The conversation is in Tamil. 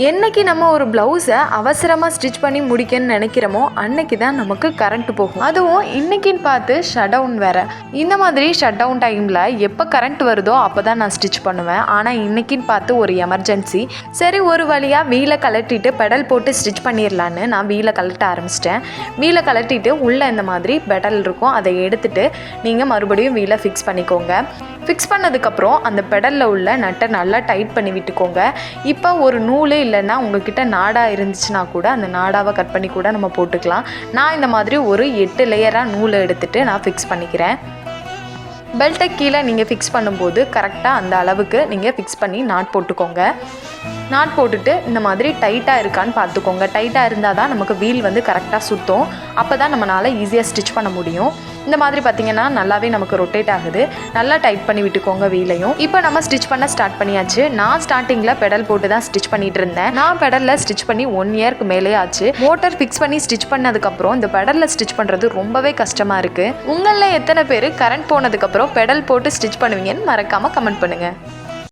என்னைக்கு நம்ம ஒரு ப்ளவுஸை அவசரமாக ஸ்டிச் பண்ணி முடிக்கணும்னு நினைக்கிறோமோ அன்னைக்கு தான் நமக்கு கரண்ட் போகும். அதுவும் இன்னைக்குன்னு பார்த்து ஷட் டவுன் வேறு. இந்த மாதிரி ஷட் டவுன் டைமில் எப்போ கரண்ட் வருதோ அப்போ தான் நான் ஸ்டிச் பண்ணுவேன். ஆனால் இன்னைக்குன்னு பார்த்து ஒரு எமர்ஜென்சி. சரி, ஒரு வழியாக வீலை கலட்டிட்டு பெடல் போட்டு ஸ்டிச் பண்ணிடலான்னு நான் வீலை கலட்ட ஆரம்பிச்சிட்டேன். வீலை கலட்டிட்டு உள்ளே இந்த மாதிரி பெடல் இருக்கும், அதை எடுத்துட்டு நீங்கள் மறுபடியும் வீலை ஃபிக்ஸ் பண்ணிக்கோங்க. ஃபிக்ஸ் பண்ணதுக்கப்புறம் அந்த பெடலில் உள்ள நட்டை நல்லா டைட் பண்ணி விட்டுக்கோங்க. இப்போ ஒரு நூல் இல்லைன்னா உங்ககிட்ட நாடா இருந்துச்சுன்னா கூட அந்த நாடாவை கட் பண்ணி கூட நம்ம போட்டுக்கலாம். நான் இந்த மாதிரி ஒரு 8 லேயராக நூலை எடுத்துகிட்டு நான் ஃபிக்ஸ் பண்ணிக்கிறேன். பெல்ட்டை கீழே நீங்கள் ஃபிக்ஸ் பண்ணும்போது கரெக்டாக அந்த அளவுக்கு நீங்கள் ஃபிக்ஸ் பண்ணி நாட் போட்டுக்கோங்க. நாட் போட்டுட்டு இந்த மாதிரி டைட்டாக இருக்கான்னு பார்த்துக்கோங்க. டைட்டாக இருந்தால் தான் நமக்கு வீல் வந்து கரெக்டாக சுற்றும். அப்போ தான் நம்மளால் ஈஸியாக ஸ்டிச் பண்ண முடியும். இந்த மாதிரி பார்த்திங்கன்னா நல்லாவே நமக்கு ரொட்டேட் ஆகுது. நல்லா டைட் பண்ணி விட்டுக்கோங்க வீலையும். இப்போ நம்ம ஸ்டிச் பண்ண ஸ்டார்ட் பண்ணியாச்சு. நான் ஸ்டார்டிங்கில் பெடல் போட்டு தான் ஸ்டிச் பண்ணிட்டு இருந்தேன். நான் பெடலில் ஸ்டிச் பண்ணி 1 இயர்க்கு மேலே ஆச்சு. மோட்டர் ஃபிக்ஸ் பண்ணி ஸ்டிச் பண்ணதுக்கப்புறம் இந்த பெடலில் ஸ்டிச் பண்ணுறது ரொம்பவே கஷ்டமாக இருக்குது. உங்களில் எத்தனை பேர் கரண்ட் போனதுக்கப்புறம் பெடல் போட்டு ஸ்டிச் பண்ணுவீங்கன்னு மறக்காமல் கமெண்ட் பண்ணுங்கள்.